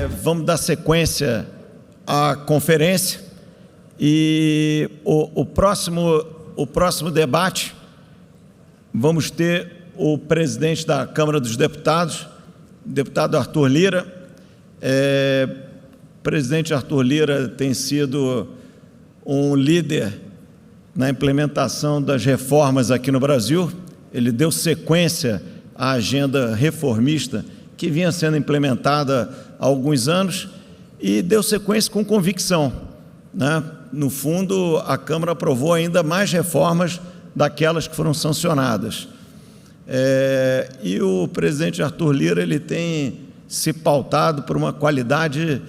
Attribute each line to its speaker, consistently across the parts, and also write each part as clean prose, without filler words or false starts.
Speaker 1: Vamos dar sequência à conferência e o próximo debate vamos ter o presidente da Câmara dos Deputados, deputado Arthur Lira. O presidente Arthur Lira tem sido um líder na implementação das reformas aqui no Brasil. Ele deu sequência à agenda reformista que vinha sendo implementada há alguns anos e deu sequência com convicção, né? No fundo, a Câmara aprovou ainda mais reformas daquelas que foram sancionadas. E o presidente Arthur Lira ele tem se pautado por uma qualidade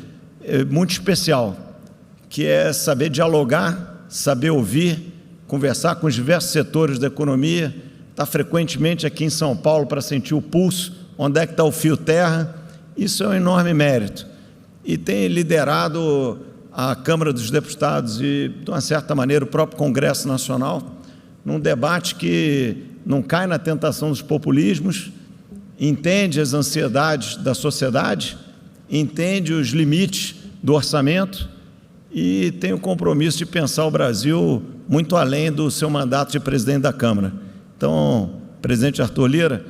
Speaker 1: muito especial, que é saber dialogar, saber ouvir, conversar com os diversos setores da economia, está frequentemente aqui em São Paulo para sentir o pulso, onde é que está o fio terra. Isso é um enorme mérito. E tem liderado a Câmara dos Deputados e, de uma certa maneira, o próprio Congresso Nacional, num debate que não cai na tentação dos populismos, entende as ansiedades da sociedade, entende os limites do orçamento e tem o compromisso de pensar o Brasil muito além do seu mandato de presidente da Câmara. Então, presidente Arthur Lira,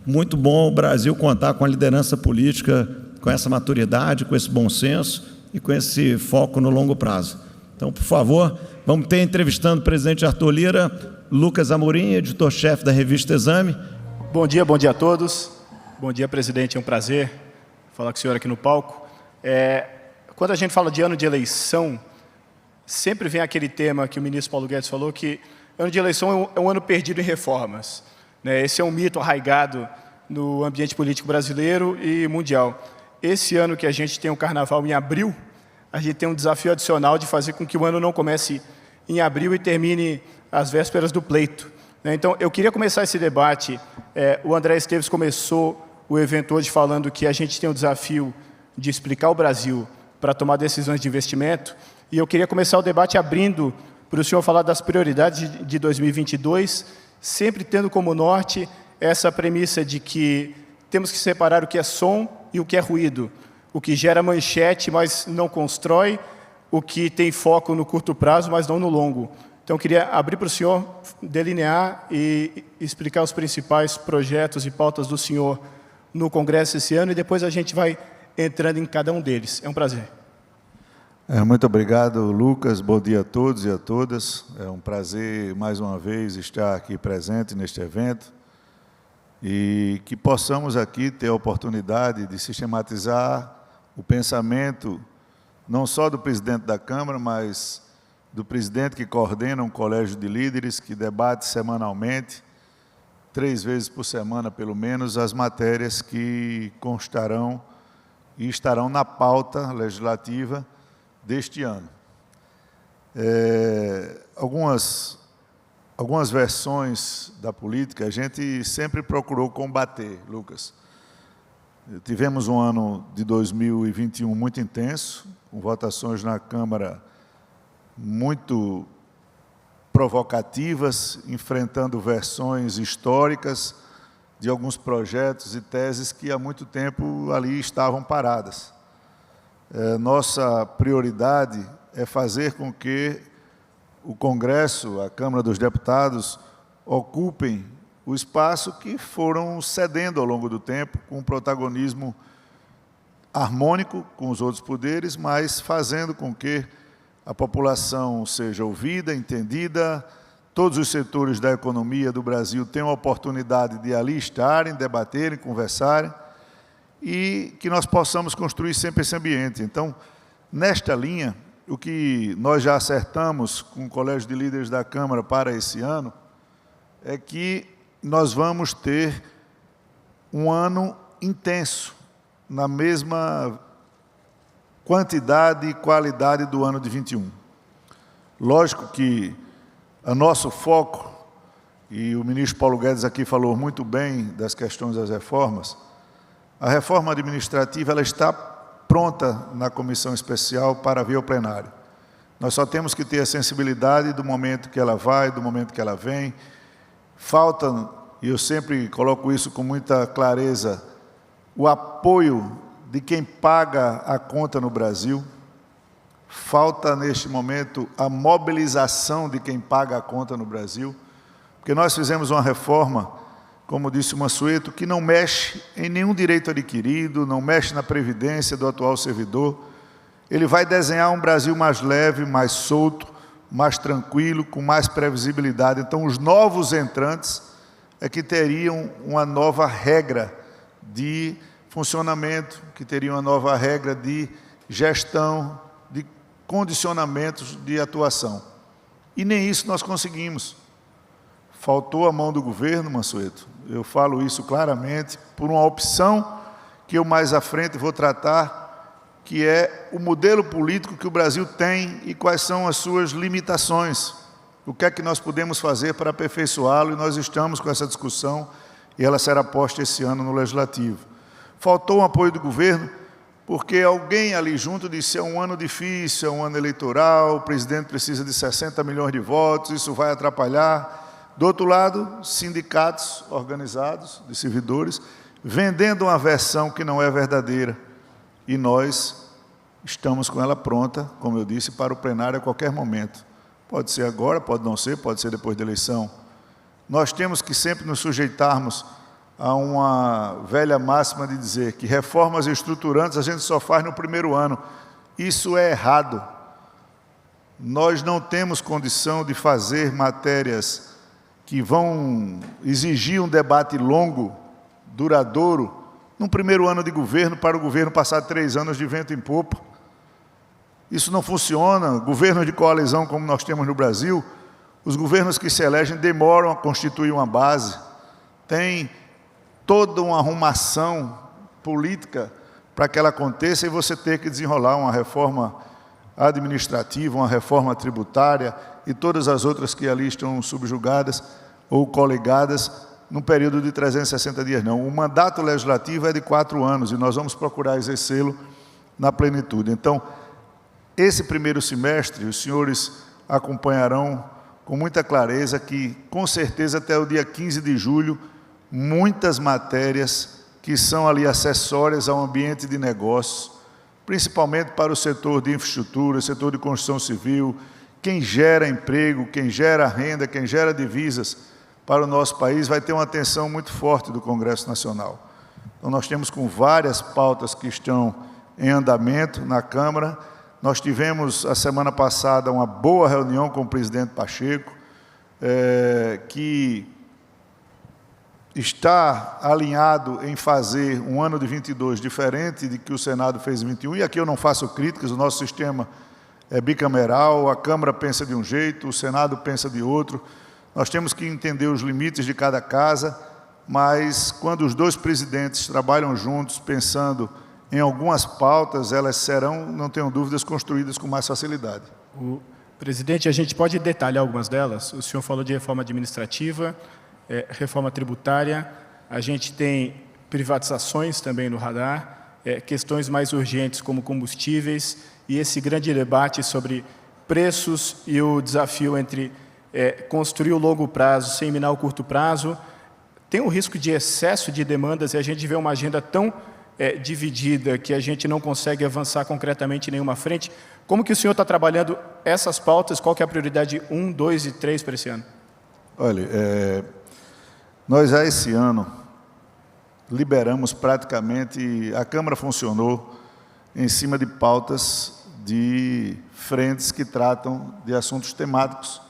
Speaker 1: muito bom o Brasil contar com a liderança política, com essa maturidade, com esse bom senso e com esse foco no longo prazo. Então, por favor, vamos ter entrevistando o presidente Arthur Lira, Lucas Amorim, editor-chefe da revista Exame.
Speaker 2: Bom dia a todos. Bom dia, presidente, é um prazer falar com o senhor aqui no palco. Quando a gente fala de ano de eleição, sempre vem aquele tema que o ministro Paulo Guedes falou, que ano de eleição é um ano perdido em reformas, né? Esse é um mito arraigado no ambiente político brasileiro e mundial. Esse ano que a gente tem o Carnaval em abril, a gente tem um desafio adicional de fazer com que o ano não comece em abril e termine às vésperas do pleito, né? Então, eu queria começar esse debate. O André Esteves começou o evento hoje falando que a gente tem o desafio de explicar o Brasil para tomar decisões de investimento, e eu queria começar o debate abrindo para o senhor falar das prioridades de 2022, sempre tendo como norte essa premissa de que temos que separar o que é som e o que é ruído, o que gera manchete, mas não constrói, o que tem foco no curto prazo, mas não no longo. Então, eu queria abrir para o senhor delinear e explicar os principais projetos e pautas do senhor no Congresso esse ano, e depois a gente vai entrando em cada um deles. É um prazer.
Speaker 3: Muito obrigado, Lucas. Bom dia a todos e a todas. É um prazer, mais uma vez, estar aqui presente neste evento e que possamos aqui ter a oportunidade de sistematizar o pensamento não só do presidente da Câmara, mas do presidente que coordena um colégio de líderes que debate semanalmente, 3 vezes por semana, pelo menos, as matérias que constarão e estarão na pauta legislativa deste ano. Algumas versões da política a gente sempre procurou combater, Lucas. Tivemos um ano de 2021 muito intenso, com votações na Câmara muito provocativas, enfrentando versões históricas de alguns projetos e teses que há muito tempo ali estavam paradas. Nossa prioridade é fazer com que o Congresso, a Câmara dos Deputados, ocupem o espaço que foram cedendo ao longo do tempo, com um protagonismo harmônico com os outros poderes, mas fazendo com que a população seja ouvida, entendida, todos os setores da economia do Brasil tenham a oportunidade de ali estarem, debaterem, conversarem, e que nós possamos construir sempre esse ambiente. Então, nesta linha, o que nós já acertamos com o Colégio de Líderes da Câmara para esse ano é que nós vamos ter um ano intenso, na mesma quantidade e qualidade do ano de 21. Lógico que o nosso foco, e o ministro Paulo Guedes aqui falou muito bem das questões das reformas, a reforma administrativa ela está pronta na comissão especial para vir ao plenário. Nós só temos que ter a sensibilidade do momento que ela vai, do momento que ela vem. Falta, e eu sempre coloco isso com muita clareza, o apoio de quem paga a conta no Brasil. Falta, neste momento, a mobilização de quem paga a conta no Brasil, porque nós fizemos uma reforma, como disse o Mansueto, que não mexe em nenhum direito adquirido, não mexe na previdência do atual servidor. Ele vai desenhar um Brasil mais leve, mais solto, mais tranquilo, com mais previsibilidade. Então, os novos entrantes é que teriam uma nova regra de funcionamento, que teriam uma nova regra de gestão, de condicionamentos de atuação. E nem isso nós conseguimos. Faltou a mão do governo, Mansueto. Eu falo isso claramente, por uma opção que eu mais à frente vou tratar, que é o modelo político que o Brasil tem e quais são as suas limitações. O que é que nós podemos fazer para aperfeiçoá-lo, e nós estamos com essa discussão, e ela será posta esse ano no Legislativo. Faltou o apoio do governo, porque alguém ali junto disse: é um ano difícil, é um ano eleitoral, o presidente precisa de 60 milhões de votos, isso vai atrapalhar. Do outro lado, sindicatos organizados de servidores, vendendo uma versão que não é verdadeira. E nós estamos com ela pronta, como eu disse, para o plenário a qualquer momento. Pode ser agora, pode não ser, pode ser depois da eleição. Nós temos que sempre nos sujeitarmos a uma velha máxima de dizer que reformas estruturantes a gente só faz no primeiro ano. Isso é errado. Nós não temos condição de fazer matérias que vão exigir um debate longo, duradouro, no primeiro ano de governo, para o governo passar 3 anos de vento em popa. Isso não funciona. Governos de coalizão, como nós temos no Brasil, os governos que se elegem demoram a constituir uma base, tem toda uma arrumação política para que ela aconteça, e você ter que desenrolar uma reforma administrativa, uma reforma tributária e todas as outras que ali estão subjugadas ou coligadas num período de 360 dias. Não, o mandato legislativo é de 4 anos e nós vamos procurar exercê-lo na plenitude. Então, esse primeiro semestre, os senhores acompanharão com muita clareza que, com certeza, até o dia 15 de julho, muitas matérias que são ali acessórias ao ambiente de negócios, principalmente para o setor de infraestrutura, setor de construção civil, quem gera emprego, quem gera renda, quem gera divisas para o nosso país, vai ter uma atenção muito forte do Congresso Nacional. Então, nós temos com várias pautas que estão em andamento na Câmara. Nós tivemos, a semana passada, uma boa reunião com o presidente Pacheco, que está alinhado em fazer um ano de 22 diferente de que o Senado fez em 21, e aqui eu não faço críticas, o nosso sistema é bicameral, a Câmara pensa de um jeito, o Senado pensa de outro. Nós temos que entender os limites de cada casa, mas quando os dois presidentes trabalham juntos, pensando em algumas pautas, elas serão, não tenho dúvidas, construídas com mais facilidade.
Speaker 2: Presidente, a gente pode detalhar algumas delas? O senhor falou de reforma administrativa, reforma tributária, a gente tem privatizações também no radar, questões mais urgentes como combustíveis, e esse grande debate sobre preços e o desafio entre construir o longo prazo sem minar o curto prazo. Tem um risco de excesso de demandas e a gente vê uma agenda tão dividida que a gente não consegue avançar concretamente em nenhuma frente. Como que o senhor está trabalhando essas pautas? Qual que é a prioridade 1, 2 e 3 para esse ano?
Speaker 3: Olha, nós já esse ano liberamos praticamente, a Câmara funcionou em cima de pautas de frentes que tratam de assuntos temáticos,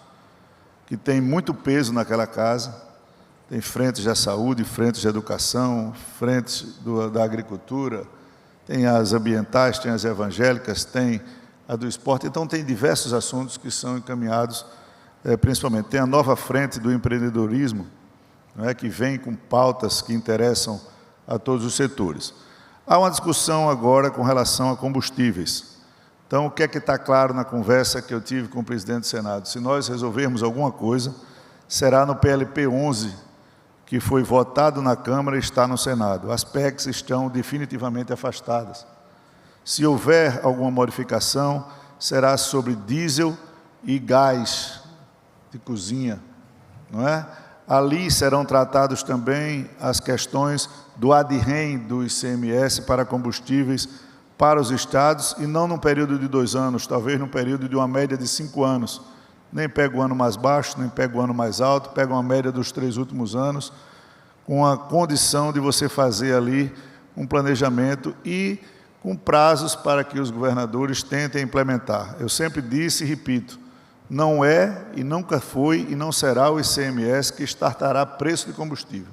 Speaker 3: que tem muito peso naquela casa. Tem frentes da saúde, frentes da educação, frentes da agricultura, tem as ambientais, tem as evangélicas, tem a do esporte. Então, tem diversos assuntos que são encaminhados, principalmente. Tem a nova frente do empreendedorismo, que vem com pautas que interessam a todos os setores. Há uma discussão agora com relação a combustíveis. Então, o que é que está claro na conversa que eu tive com o presidente do Senado? Se nós resolvermos alguma coisa, será no PLP 11, que foi votado na Câmara e está no Senado. As PECs estão definitivamente afastadas. Se houver alguma modificação, será sobre diesel e gás de cozinha, não é? Ali serão tratados também as questões do ad-rem do ICMS para combustíveis para os estados, e não num período de 2 anos, talvez num período de uma média de 5 anos. Nem pega o ano mais baixo, nem pega o ano mais alto, pega uma média dos 3 últimos anos, com a condição de você fazer ali um planejamento e com prazos para que os governadores tentem implementar. Eu sempre disse e repito, não é e nunca foi e não será o ICMS que startará preço de combustível.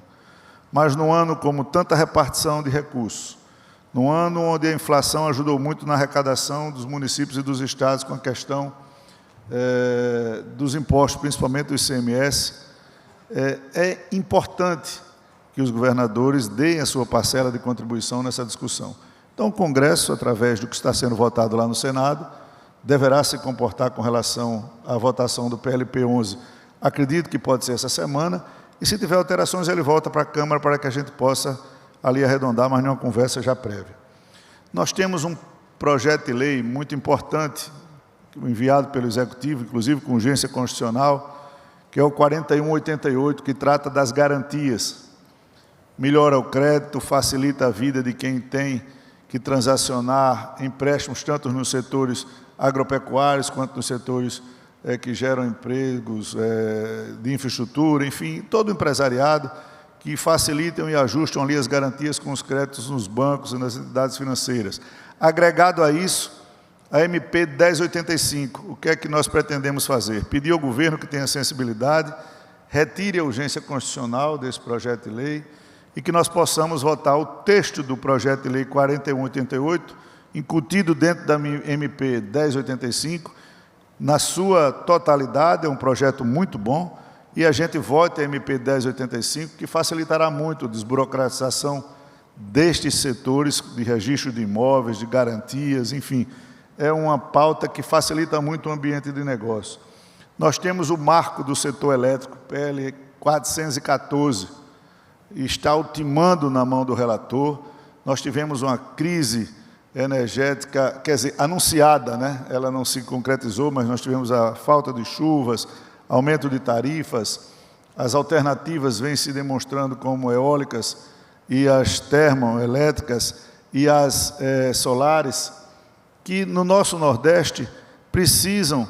Speaker 3: Mas num ano como tanta repartição de recursos, num ano onde a inflação ajudou muito na arrecadação dos municípios e dos estados com a questão dos impostos, principalmente do ICMS, é importante que os governadores deem a sua parcela de contribuição nessa discussão. Então, o Congresso, através do que está sendo votado lá no Senado, deverá se comportar com relação à votação do PLP 11. Acredito que pode ser essa semana, e se tiver alterações, ele volta para a Câmara para que a gente possa ali arredondar, mas numa conversa já prévia. Nós temos um projeto de lei muito importante, enviado pelo Executivo, inclusive com urgência constitucional, que é o 4188, que trata das garantias. Melhora o crédito, facilita a vida de quem tem que transacionar empréstimos, tanto nos setores agropecuários, quanto nos setores que geram empregos de infraestrutura, enfim, todo o empresariado, que facilitam e ajustam ali as garantias com os créditos nos bancos e nas entidades financeiras. Agregado a isso, a MP 1085, o que é que nós pretendemos fazer? Pedir ao governo que tenha sensibilidade, retire a urgência constitucional desse projeto de lei e que nós possamos votar o texto do projeto de lei 4188, incutido dentro da MP 1085, na sua totalidade, é um projeto muito bom, e a gente vote a MP 1085, que facilitará muito a desburocratização destes setores de registro de imóveis, de garantias, enfim, é uma pauta que facilita muito o ambiente de negócio. Nós temos o marco do setor elétrico, PL 414, e está ultimando na mão do relator. Nós tivemos uma crise energética, quer dizer, anunciada, né? Ela não se concretizou, mas nós tivemos a falta de chuvas, aumento de tarifas, as alternativas vêm se demonstrando como eólicas e as termoelétricas e as solares, que no nosso Nordeste precisam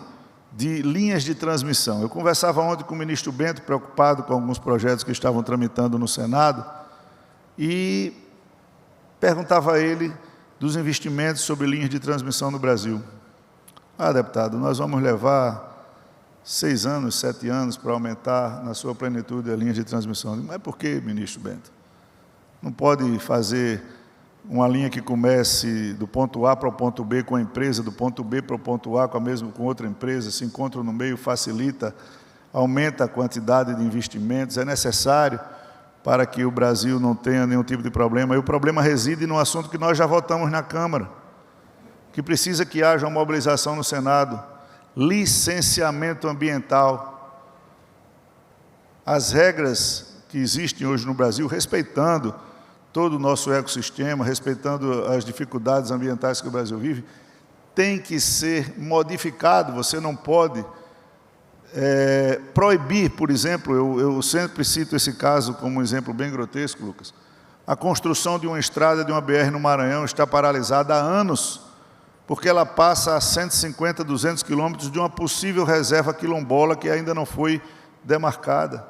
Speaker 3: de linhas de transmissão. Eu conversava ontem com o ministro Bento, preocupado com alguns projetos que estavam tramitando no Senado, e perguntava a ele dos investimentos sobre linhas de transmissão no Brasil. Deputado, nós vamos levar 6 anos, 7 anos para aumentar na sua plenitude a linha de transmissão. Mas por que, ministro Bento? Não pode fazer uma linha que comece do ponto A para o ponto B com a empresa, do ponto B para o ponto A com outra empresa, se encontram no meio, facilita, aumenta a quantidade de investimentos, é necessário para que o Brasil não tenha nenhum tipo de problema. E o problema reside no assunto que nós já votamos na Câmara, que precisa que haja uma mobilização no Senado, licenciamento ambiental. As regras que existem hoje no Brasil, respeitando todo o nosso ecossistema, respeitando as dificuldades ambientais que o Brasil vive, tem que ser modificado. Você não pode proibir, por exemplo, eu sempre cito esse caso como um exemplo bem grotesco, Lucas. A construção de uma estrada de uma BR no Maranhão está paralisada há anos, porque ela passa a 150, 200 quilômetros de uma possível reserva quilombola que ainda não foi demarcada.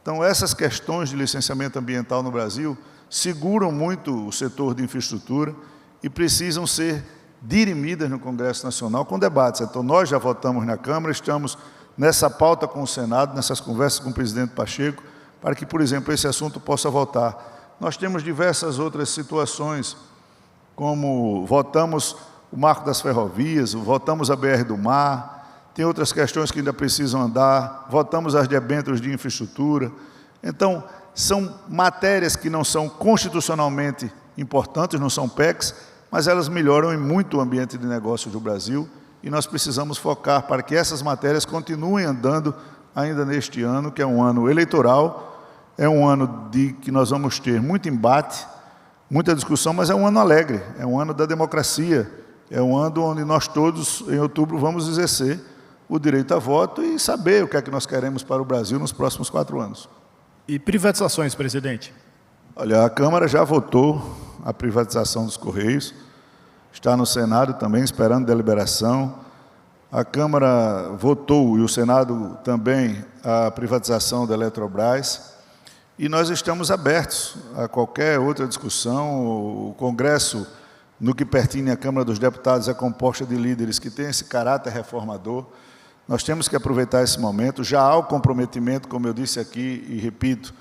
Speaker 3: Então, essas questões de licenciamento ambiental no Brasil seguram muito o setor de infraestrutura e precisam ser dirimidas no Congresso Nacional com debates. Então, nós já votamos na Câmara, estamos nessa pauta com o Senado, nessas conversas com o presidente Pacheco, para que, por exemplo, esse assunto possa voltar. Nós temos diversas outras situações, como votamos o marco das ferrovias, votamos a BR do Mar, tem outras questões que ainda precisam andar, votamos as debêntures de infraestrutura. Então, são matérias que não são constitucionalmente importantes, não são PECs, mas elas melhoram em muito o ambiente de negócios do Brasil e nós precisamos focar para que essas matérias continuem andando ainda neste ano, que é um ano eleitoral, é um ano que nós vamos ter muito embate, muita discussão, mas é um ano alegre, é um ano da democracia, é um ano onde nós todos, em outubro, vamos exercer o direito a voto e saber o que é que nós queremos para o Brasil nos próximos 4 anos.
Speaker 2: E privatizações, presidente?
Speaker 3: Olha, a Câmara já votou a privatização dos Correios, está no Senado também esperando deliberação. A Câmara votou, e o Senado também, a privatização da Eletrobras, e nós estamos abertos a qualquer outra discussão. O Congresso, no que pertine à Câmara dos Deputados, é composta de líderes que têm esse caráter reformador. Nós temos que aproveitar esse momento. Já há o comprometimento, como eu disse aqui e repito,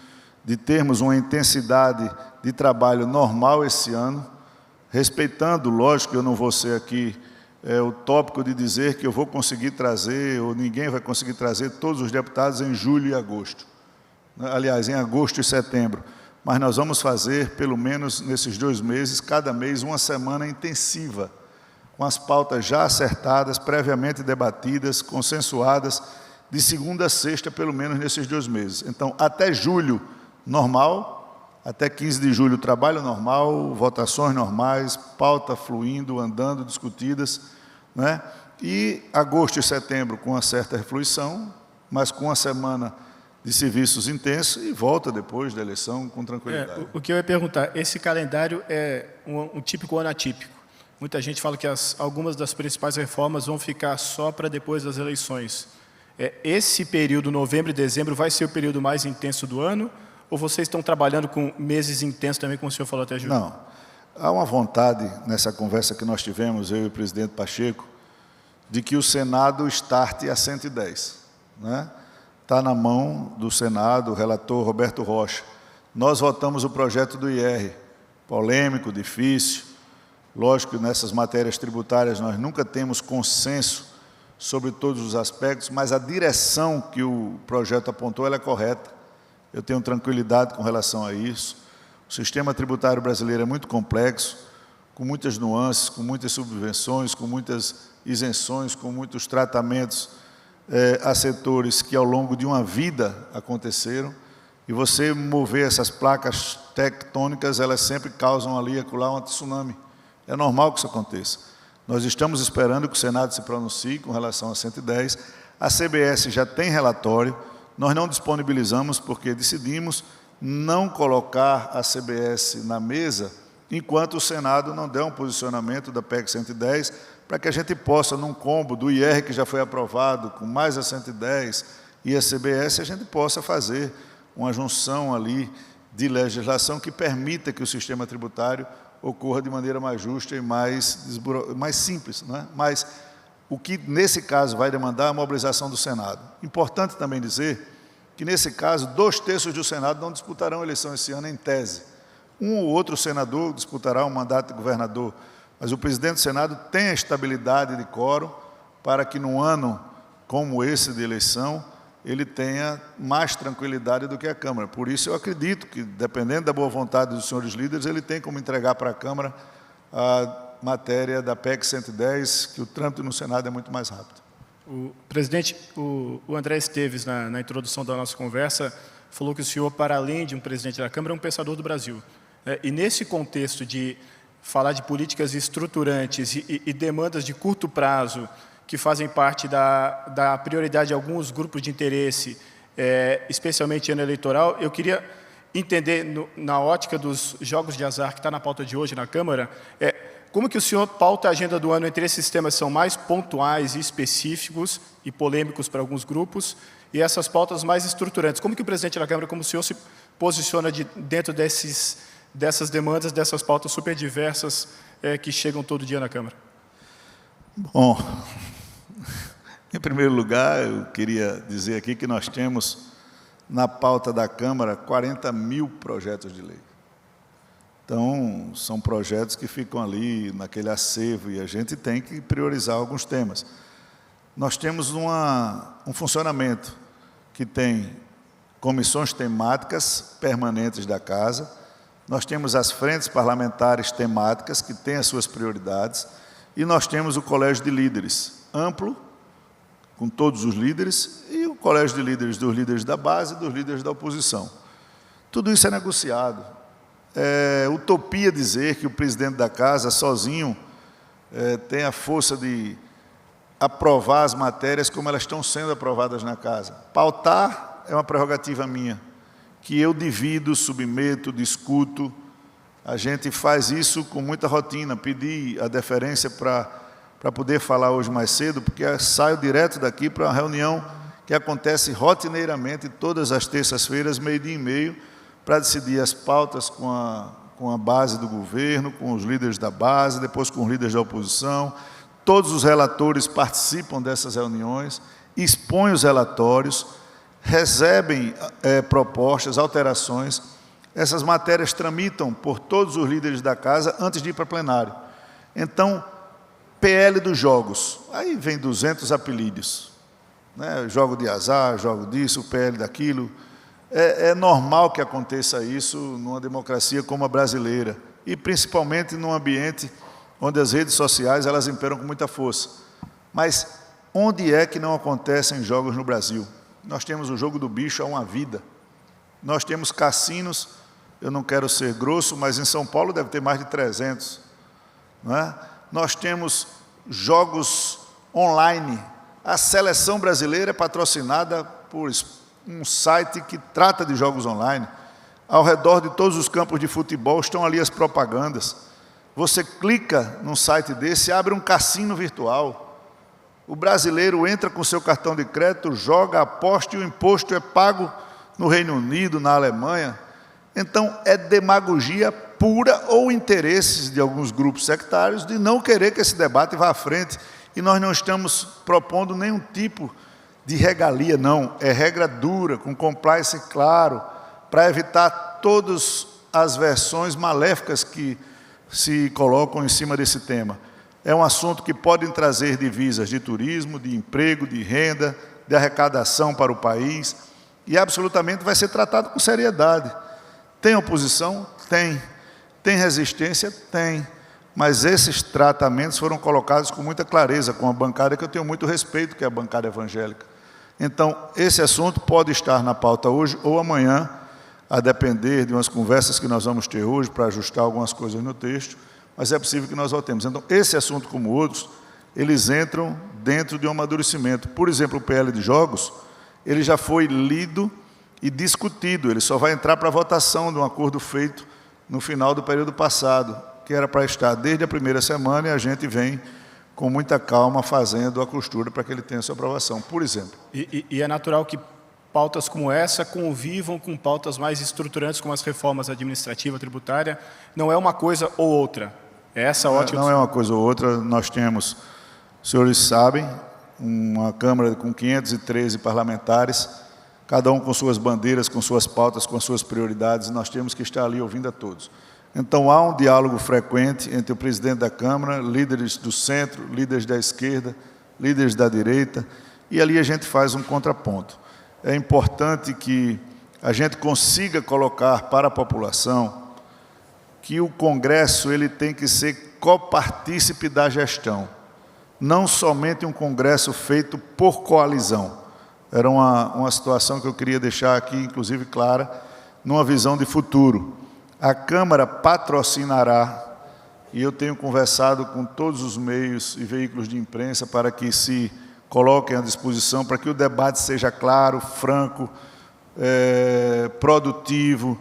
Speaker 3: de termos uma intensidade de trabalho normal esse ano, respeitando, lógico, eu não vou ser aqui o tópico de dizer que eu vou conseguir trazer, ou ninguém vai conseguir trazer todos os deputados em julho e agosto. Aliás, em agosto e setembro. Mas nós vamos fazer, pelo menos nesses 2 meses, cada mês, uma semana intensiva, com as pautas já acertadas, previamente debatidas, consensuadas, de segunda a sexta, pelo menos nesses 2 meses. Então, até julho, normal, até 15 de julho, trabalho normal, votações normais, pauta fluindo, andando, discutidas, né? E agosto e setembro com uma certa refluição, mas com uma semana de serviços intensos e volta depois da eleição com tranquilidade.
Speaker 2: O que eu ia perguntar, esse calendário é um típico ano atípico. Muita gente fala que algumas das principais reformas vão ficar só para depois das eleições. Esse período, novembro e dezembro, vai ser o período mais intenso do ano? Ou vocês estão trabalhando com meses intensos também, como o senhor falou até julho?
Speaker 3: Não. Há uma vontade, nessa conversa que nós tivemos, eu e o presidente Pacheco, de que o Senado starte a 110. Né? Está na mão do Senado, o relator Roberto Rocha. Nós votamos o projeto do IR, polêmico, difícil. Lógico que nessas matérias tributárias nós nunca temos consenso sobre todos os aspectos, mas a direção que o projeto apontou ela é correta. Eu tenho tranquilidade com relação a isso. O sistema tributário brasileiro é muito complexo, com muitas nuances, com muitas subvenções, com muitas isenções, com muitos tratamentos a setores que ao longo de uma vida aconteceram. E você mover essas placas tectônicas, elas sempre causam ali e acolá um tsunami. É normal que isso aconteça. Nós estamos esperando que o Senado se pronuncie com relação a 110. A CBS já tem relatório. Nós não disponibilizamos porque decidimos não colocar a CBS na mesa enquanto o Senado não der um posicionamento da PEC 110 para que a gente possa, num combo do IR que já foi aprovado, com mais a 110 e a CBS, a gente possa fazer uma junção ali de legislação que permita que o sistema tributário ocorra de maneira mais justa e mais simples, né? Mas o que, nesse caso, vai demandar a mobilização do Senado. Importante também dizer que, nesse caso, 2/3 do Senado não disputarão a eleição esse ano, em tese. Um ou outro senador disputará um mandato de governador, mas o presidente do Senado tem a estabilidade de quórum para que, num ano como esse de eleição, ele tenha mais tranquilidade do que a Câmara. Por isso, eu acredito que, dependendo da boa vontade dos senhores líderes, ele tem como entregar para a Câmara a matéria da PEC 110, que o trâmite no Senado é muito mais rápido.
Speaker 2: Presidente, o André Esteves, na introdução da nossa conversa, falou que o senhor, para além de um presidente da Câmara, é um pensador do Brasil. E nesse contexto de falar de políticas estruturantes e demandas de curto prazo, que fazem parte da prioridade de alguns grupos de interesse, especialmente ano eleitoral, eu queria entender, na ótica dos jogos de azar que está na pauta de hoje na Câmara, como que o senhor pauta a agenda do ano entre esses temas que são mais pontuais e específicos e polêmicos para alguns grupos, e essas pautas mais estruturantes? Como que o presidente da Câmara, como o senhor se posiciona dentro dessas demandas, dessas pautas super diversas que chegam todo dia na Câmara?
Speaker 3: Bom, em primeiro lugar, eu queria dizer aqui que nós temos na pauta da Câmara 40 mil projetos de lei. Então, são projetos que ficam ali naquele acervo e a gente tem que priorizar alguns temas. Nós temos um funcionamento que tem comissões temáticas permanentes da Casa, nós temos as frentes parlamentares temáticas que têm as suas prioridades e nós temos o colégio de líderes amplo, com todos os líderes, e o colégio de líderes dos líderes da base e dos líderes da oposição. Tudo isso é negociado. É utopia dizer que o presidente da Casa, sozinho, tem a força de aprovar as matérias como elas estão sendo aprovadas na casa. Pautar é uma prerrogativa minha, que eu divido, submeto, discuto. A gente faz isso com muita rotina. Pedi a deferência para poder falar hoje mais cedo, porque saio direto daqui para uma reunião que acontece rotineiramente todas as terças-feiras, 12h30, para decidir as pautas com a base do governo, com os líderes da base, depois com os líderes da oposição. Todos os relatores participam dessas reuniões, expõem os relatórios, recebem propostas, alterações. Essas matérias tramitam por todos os líderes da casa antes de ir para plenário. Então, PL dos jogos, aí vem 200 apelídios, né? Jogo de azar, jogo disso, PL daquilo. É normal que aconteça isso numa democracia como a brasileira, e principalmente num ambiente onde as redes sociais elas imperam com muita força. Mas onde é que não acontecem jogos no Brasil? Nós temos o jogo do bicho há uma vida. Nós temos cassinos, eu não quero ser grosso, mas em São Paulo deve ter mais de 300. Não é? Nós temos jogos online. A seleção brasileira é patrocinada por um site que trata de jogos online. Ao redor de todos os campos de futebol estão ali as propagandas. Você clica num site desse, abre um cassino virtual. O brasileiro entra com seu cartão de crédito, joga, aposta e o imposto é pago no Reino Unido, na Alemanha. Então, é demagogia pura ou interesses de alguns grupos sectários de não querer que esse debate vá à frente. E nós não estamos propondo nenhum tipo de regalia, não. É regra dura, com compliance claro, para evitar todas as versões maléficas que se colocam em cima desse tema. É um assunto que pode trazer divisas de turismo, de emprego, de renda, de arrecadação para o país, e absolutamente vai ser tratado com seriedade. Tem oposição? Tem. Tem resistência? Tem. Mas esses tratamentos foram colocados com muita clareza, com a bancada que eu tenho muito respeito, que é a bancada evangélica. Então, esse assunto pode estar na pauta hoje ou amanhã, a depender de umas conversas que nós vamos ter hoje para ajustar algumas coisas no texto, mas é possível que nós voltemos. Então, esse assunto, como outros, eles entram dentro de um amadurecimento. Por exemplo, o PL de jogos, ele já foi lido e discutido, ele só vai entrar para a votação de um acordo feito no final do período passado, que era para estar desde a primeira semana, e a gente vem com muita calma fazendo a costura para que ele tenha sua aprovação, por exemplo.
Speaker 2: E é natural que pautas como essa convivam com pautas mais estruturantes, como as reformas administrativa, tributária. Não é uma coisa ou outra. É essa ótima.
Speaker 3: Não é uma coisa ou outra. Nós temos, os senhores sabem, uma Câmara com 513 parlamentares, cada um com suas bandeiras, com suas pautas, com suas prioridades, e nós temos que estar ali ouvindo a todos. Então, há um diálogo frequente entre o presidente da Câmara, líderes do centro, líderes da esquerda, líderes da direita, e ali a gente faz um contraponto. É importante que a gente consiga colocar para a população que o Congresso ele tem que ser copartícipe da gestão, não somente um Congresso feito por coalizão. Era uma situação que eu queria deixar aqui, inclusive, clara, numa visão de futuro. A Câmara patrocinará, e eu tenho conversado com todos os meios e veículos de imprensa para que se coloquem à disposição, para que o debate seja claro, franco, produtivo,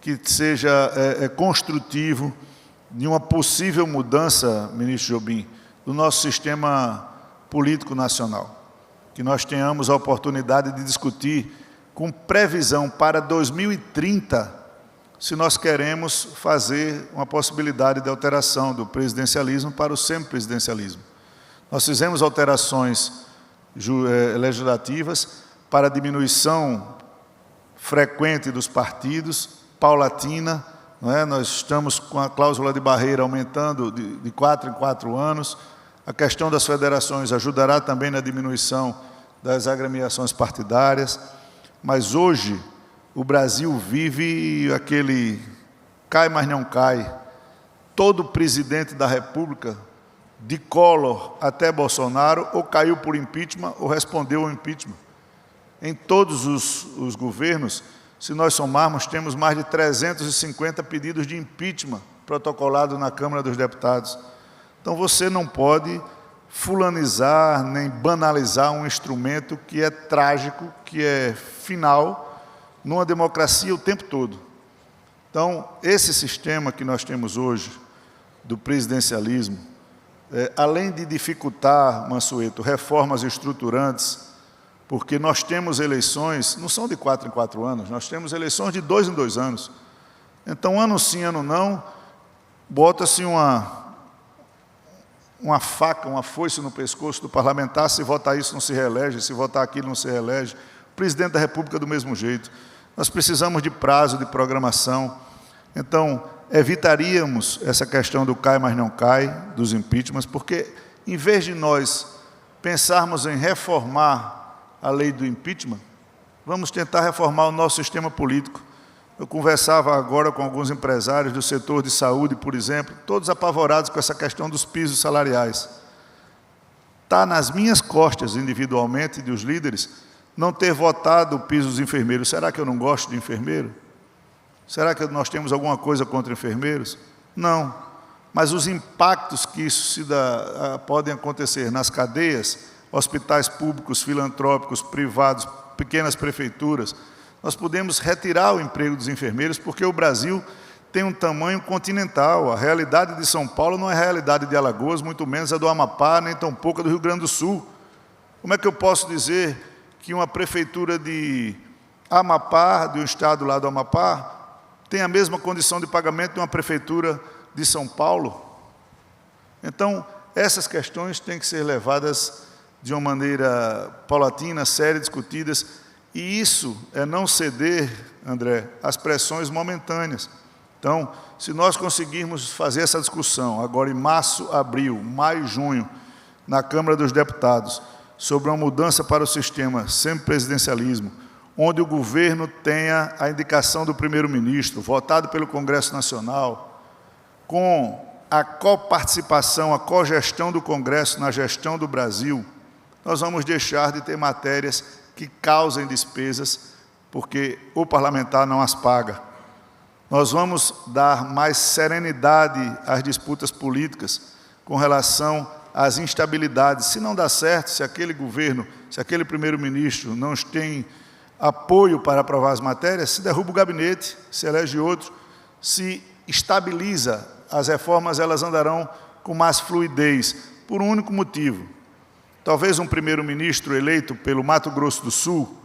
Speaker 3: que seja construtivo, de uma possível mudança, ministro Jobim, do nosso sistema político nacional. Que nós tenhamos a oportunidade de discutir com previsão para 2030, se nós queremos fazer uma possibilidade de alteração do presidencialismo para o semipresidencialismo. Nós fizemos alterações legislativas para diminuição frequente dos partidos, paulatina, não é? Nós estamos com a cláusula de barreira aumentando de 4 em 4 anos. A questão das federações ajudará também na diminuição das agremiações partidárias. Mas hoje o Brasil vive aquele cai, mas não cai. Todo presidente da República, de Collor até Bolsonaro, ou caiu por impeachment ou respondeu ao impeachment. Em todos os governos, se nós somarmos, temos mais de 350 pedidos de impeachment protocolados na Câmara dos Deputados. Então, você não pode fulanizar, nem banalizar um instrumento que é trágico, que é final, numa democracia o tempo todo. Então, esse sistema que nós temos hoje, do presidencialismo, além de dificultar, Mansueto, reformas estruturantes, porque nós temos eleições, não são de 4 em 4 anos, nós temos eleições de 2 em 2 anos. Então, ano sim, ano não, bota-se uma faca, uma foice no pescoço do parlamentar, se votar isso não se reelege, se votar aquilo não se reelege. O presidente da República do mesmo jeito. Nós precisamos de prazo, de programação. Então, evitaríamos essa questão do cai, mas não cai, dos impeachments, porque, em vez de nós pensarmos em reformar a lei do impeachment, vamos tentar reformar o nosso sistema político. Eu conversava agora com alguns empresários do setor de saúde, por exemplo, todos apavorados com essa questão dos pisos salariais. Está nas minhas costas, individualmente, dos líderes, não ter votado o piso dos enfermeiros. Será que eu não gosto de enfermeiro? Será que nós temos alguma coisa contra enfermeiros? Não. Mas os impactos que isso podem acontecer nas cadeias, hospitais públicos, filantrópicos, privados, pequenas prefeituras, nós podemos retirar o emprego dos enfermeiros, porque o Brasil tem um tamanho continental. A realidade de São Paulo não é a realidade de Alagoas, muito menos a do Amapá, nem tampouco a do Rio Grande do Sul. Como é que eu posso dizer que uma prefeitura de Amapá, do estado lá do Amapá, tem a mesma condição de pagamento de uma prefeitura de São Paulo? Então, essas questões têm que ser levadas de uma maneira paulatina, séria, discutidas, e isso é não ceder, André, às pressões momentâneas. Então, se nós conseguirmos fazer essa discussão, agora em março, abril, maio e junho, na Câmara dos Deputados, sobre uma mudança para o sistema semipresidencialismo, onde o governo tenha a indicação do primeiro-ministro, votado pelo Congresso Nacional, com a coparticipação, a cogestão do Congresso na gestão do Brasil, nós vamos deixar de ter matérias que causem despesas, porque o parlamentar não as paga. Nós vamos dar mais serenidade às disputas políticas com relação às instabilidades. Se não dá certo, se aquele governo, se aquele primeiro-ministro não tem apoio para aprovar as matérias, se derruba o gabinete, se elege outro, se estabiliza, as reformas elas andarão com mais fluidez, por um único motivo. Talvez um primeiro-ministro eleito pelo Mato Grosso do Sul,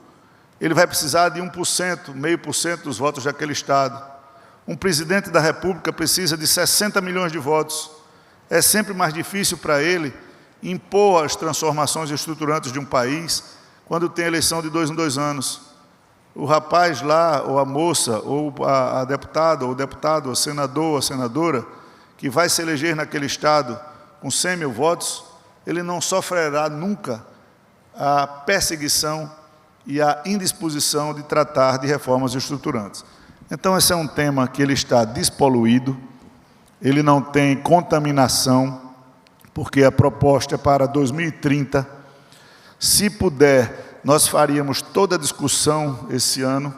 Speaker 3: ele vai precisar de 1%, 0,5% dos votos daquele estado. Um presidente da República precisa de 60 milhões de votos. É sempre mais difícil para ele impor as transformações estruturantes de um país quando tem eleição de 2 em 2 anos. O rapaz lá, ou a moça, ou a deputada, ou o deputado, ou o senador, ou a senadora, que vai se eleger naquele estado com 100 mil votos, ele não sofrerá nunca a perseguição e a indisposição de tratar de reformas estruturantes. Então, esse é um tema que ele está despoluído, ele não tem contaminação, porque a proposta é para 2030. Se puder, nós faríamos toda a discussão esse ano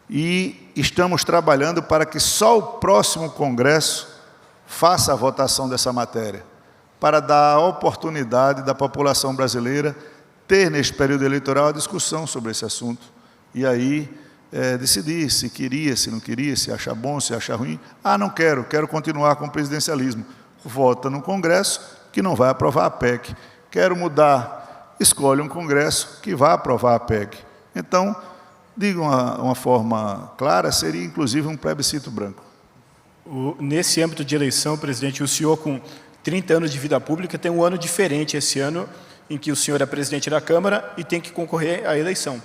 Speaker 3: e estamos trabalhando para que só o próximo Congresso faça a votação dessa matéria, para dar a oportunidade da população brasileira ter, neste período eleitoral, a discussão sobre esse assunto. E aí, decidir se queria, se não queria, se acha bom, se acha ruim. Ah, não quero, quero continuar com o presidencialismo. Vota no Congresso, que não vai aprovar a PEC. Quero mudar, escolhe um Congresso que vai aprovar a PEC. Então, digo uma forma clara, seria inclusive um plebiscito branco.
Speaker 2: Nesse âmbito de eleição, presidente, o senhor com 30 anos de vida pública tem um ano diferente esse ano, em que o senhor é presidente da Câmara e tem que concorrer à eleição.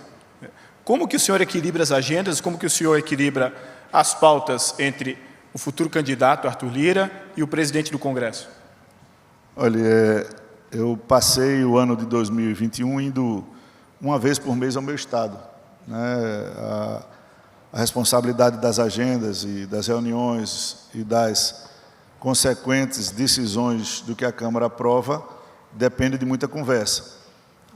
Speaker 2: Como que o senhor equilibra as agendas, como que o senhor equilibra as pautas entre o futuro candidato, Arthur Lira, e o presidente do Congresso?
Speaker 3: Olha, eu passei o ano de 2021 indo uma vez por mês ao meu estado, né? A responsabilidade das agendas e das reuniões e das consequentes decisões do que a Câmara aprova depende de muita conversa.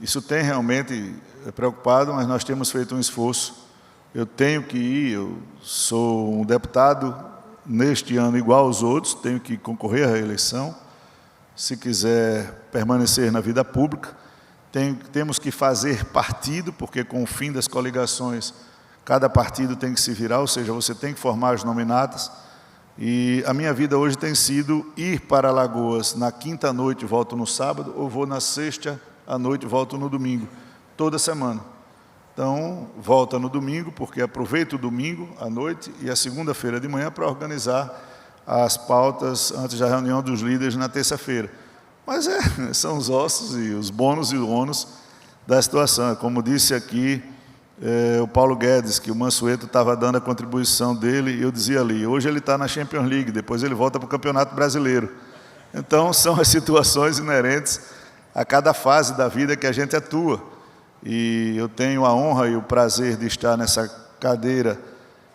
Speaker 3: Isso tem realmente preocupado, mas nós temos feito um esforço. Eu tenho que ir, eu sou um deputado neste ano igual aos outros, tenho que concorrer à reeleição. se quiser permanecer na vida pública. Temos que fazer partido, porque com o fim das coligações, cada partido tem que se virar, ou seja, você tem que formar as nominatas. E a minha vida hoje tem sido ir para Alagoas na quinta à noite e volto no sábado, ou vou na sexta à noite e volto no domingo, toda semana. Então, volta no domingo, porque aproveito o domingo à noite e a segunda-feira de manhã para organizar as pautas antes da reunião dos líderes na terça-feira. Mas são os ossos e os bônus e o ônus da situação. Como disse aqui o Paulo Guedes, que o Mansueto estava dando a contribuição dele, e eu dizia ali, hoje ele está na Champions League, depois ele volta para o Campeonato Brasileiro. Então, são as situações inerentes a cada fase da vida que a gente atua. E eu tenho a honra e o prazer de estar nessa cadeira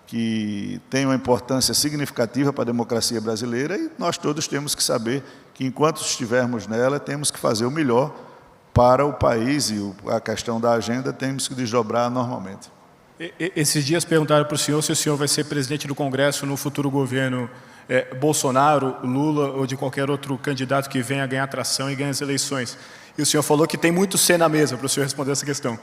Speaker 3: que tem uma importância significativa para a democracia brasileira, e nós todos temos que saber que, enquanto estivermos nela, temos que fazer o melhor para o país, e a questão da agenda temos que desdobrar normalmente.
Speaker 2: Esses dias perguntaram para o senhor se o senhor vai ser presidente do Congresso no futuro governo Bolsonaro, Lula ou de qualquer outro candidato que venha a ganhar atração e ganhe as eleições. E o senhor falou que tem muito C na mesa para o senhor responder essa questão.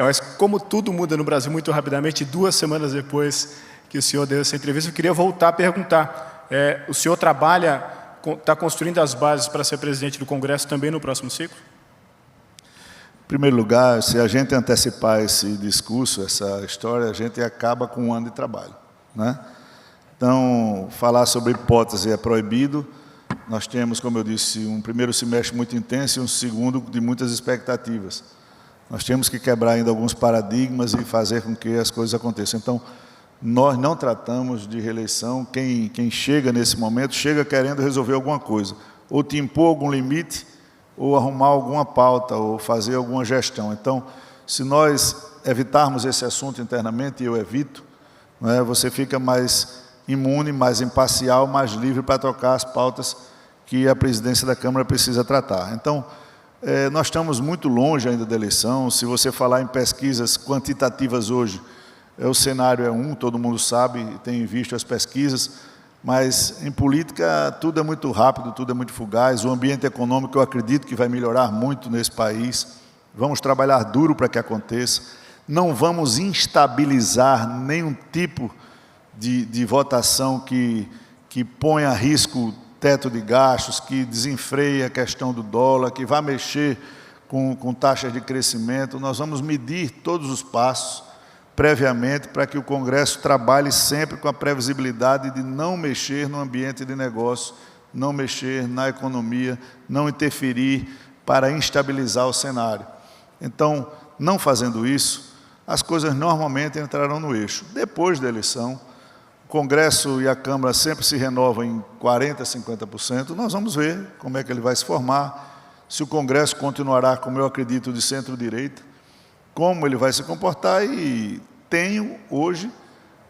Speaker 2: Mas como tudo muda no Brasil muito rapidamente, 2 semanas depois que o senhor deu essa entrevista, eu queria voltar a perguntar. O senhor está construindo as bases para ser presidente do Congresso também no próximo ciclo?
Speaker 3: Em primeiro lugar, se a gente antecipar esse discurso, essa história, a gente acaba com 1 ano de trabalho, né? Então, falar sobre hipótese é proibido. Nós temos, como eu disse, um primeiro semestre muito intenso e um segundo de muitas expectativas. Nós temos que quebrar ainda alguns paradigmas e fazer com que as coisas aconteçam. Então, nós não tratamos de reeleição. Quem chega nesse momento, chega querendo resolver alguma coisa, ou te impor algum limite, ou arrumar alguma pauta, ou fazer alguma gestão. Então, se nós evitarmos esse assunto internamente, e eu evito, né, você fica mais imune, mais imparcial, mais livre para tocar as pautas que a presidência da Câmara precisa tratar. Então, nós estamos muito longe ainda da eleição. Se você falar em pesquisas quantitativas hoje, o cenário é todo mundo sabe, tem visto as pesquisas, mas em política tudo é muito rápido, tudo é muito fugaz. O ambiente econômico eu acredito que vai melhorar muito nesse país. Vamos trabalhar duro para que aconteça. Não vamos instabilizar nenhum tipo de votação que põe a risco teto de gastos, que desenfreie a questão do dólar, que vai mexer com taxas de crescimento. Nós vamos medir todos os passos previamente para que o Congresso trabalhe sempre com a previsibilidade de não mexer no ambiente de negócio, não mexer na economia, não interferir para instabilizar o cenário. Então, não fazendo isso, as coisas normalmente entrarão no eixo. Depois da eleição, o Congresso e a Câmara sempre se renovam em 40%, 50%. Nós vamos ver como é que ele vai se formar, se o Congresso continuará, como eu acredito, de centro-direita, como ele vai se comportar, e tenho hoje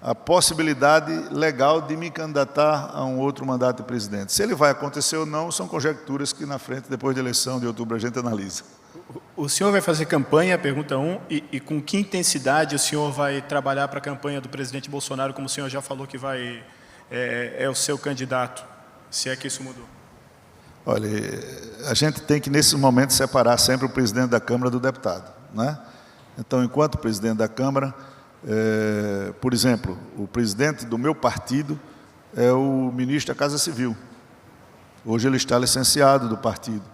Speaker 3: a possibilidade legal de me candidatar a um outro mandato de presidente. Se ele vai acontecer ou não, são conjecturas que na frente, depois da eleição de outubro, a gente analisa.
Speaker 2: O senhor vai fazer campanha, pergunta 1, e com que intensidade o senhor vai trabalhar para a campanha do presidente Bolsonaro, como o senhor já falou que é o seu candidato, se é que isso mudou?
Speaker 3: Olha, a gente tem que, nesse momento, separar sempre o presidente da Câmara do deputado, né? Então, enquanto presidente da Câmara, por exemplo, o presidente do meu partido é o ministro da Casa Civil. Hoje ele está licenciado do partido.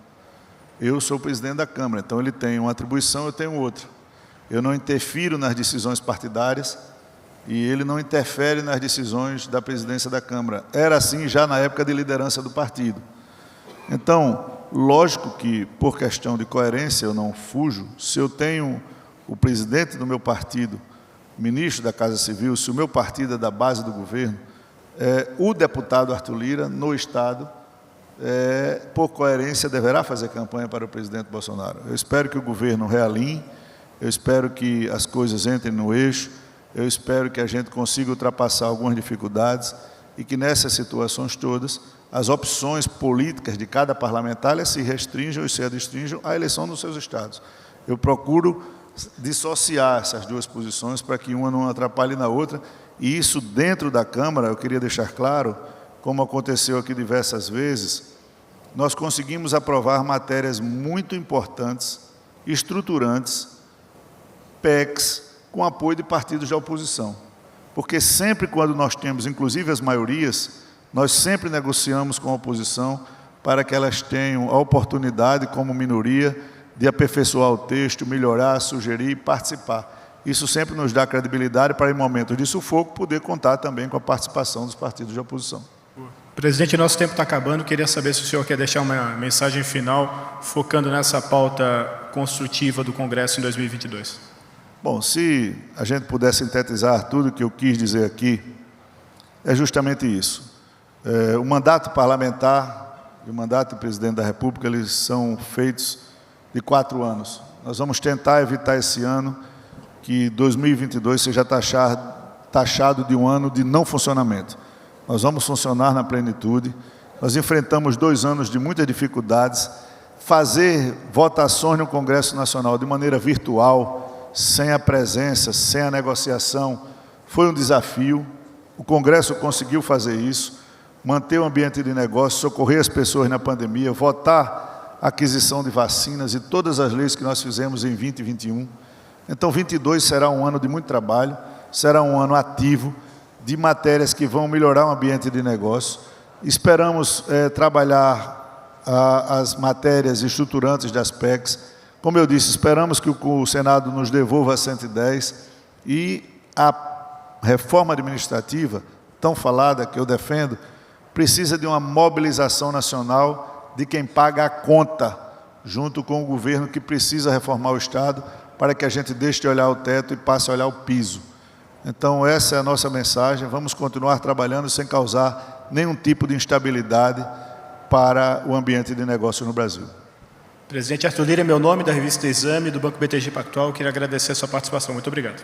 Speaker 3: Eu sou o presidente da Câmara, então ele tem uma atribuição, eu tenho outra. Eu não interfiro nas decisões partidárias e ele não interfere nas decisões da presidência da Câmara. Era assim já na época de liderança do partido. Então, lógico que, por questão de coerência, eu não fujo. Se eu tenho o presidente do meu partido, ministro da Casa Civil, se o meu partido é da base do governo, o deputado Arthur Lira, no Estado, por coerência, deverá fazer campanha para o presidente Bolsonaro. Eu espero que o governo realinhe, eu espero que as coisas entrem no eixo, eu espero que a gente consiga ultrapassar algumas dificuldades e que nessas situações todas, as opções políticas de cada parlamentar se restringam e se adstringam à eleição dos seus estados. Eu procuro dissociar essas duas posições para que uma não atrapalhe na outra, e isso dentro da Câmara, eu queria deixar claro, como aconteceu aqui diversas vezes, nós conseguimos aprovar matérias muito importantes, estruturantes, PECs, com apoio de partidos de oposição. Porque sempre quando nós temos, inclusive as maiorias, nós sempre negociamos com a oposição para que elas tenham a oportunidade, como minoria, de aperfeiçoar o texto, melhorar, sugerir e participar. Isso sempre nos dá credibilidade para, em momentos de sufoco, poder contar também com a participação dos partidos de oposição.
Speaker 2: Presidente, nosso tempo está acabando. Queria saber se o senhor quer deixar uma mensagem final focando nessa pauta construtiva do Congresso em 2022.
Speaker 3: Bom, se a gente puder sintetizar tudo o que eu quis dizer aqui, é justamente isso. O mandato parlamentar e o mandato do presidente da República, eles são feitos de 4 anos. Nós vamos tentar evitar esse ano que 2022 seja taxado de um ano de não funcionamento. Nós vamos funcionar na plenitude. Nós enfrentamos 2 anos de muitas dificuldades. Fazer votações no Congresso Nacional de maneira virtual, sem a presença, sem a negociação, foi um desafio. O Congresso conseguiu fazer isso, manter o ambiente de negócio, socorrer as pessoas na pandemia, votar a aquisição de vacinas e todas as leis que nós fizemos em 2021. Então, 22 será um ano de muito trabalho, será um ano ativo, de matérias que vão melhorar o ambiente de negócio. Esperamos trabalhar as matérias estruturantes das PECs. Como eu disse, esperamos que o Senado nos devolva a 110 e a reforma administrativa, tão falada, que eu defendo, precisa de uma mobilização nacional de quem paga a conta, junto com o governo que precisa reformar o Estado, para que a gente deixe de olhar o teto e passe a olhar o piso. Então, essa é a nossa mensagem. Vamos continuar trabalhando sem causar nenhum tipo de instabilidade para o ambiente de negócio no Brasil.
Speaker 2: Presidente Arthur Lira, em meu nome, da revista Exame, do Banco BTG Pactual, queria agradecer a sua participação. Muito obrigado.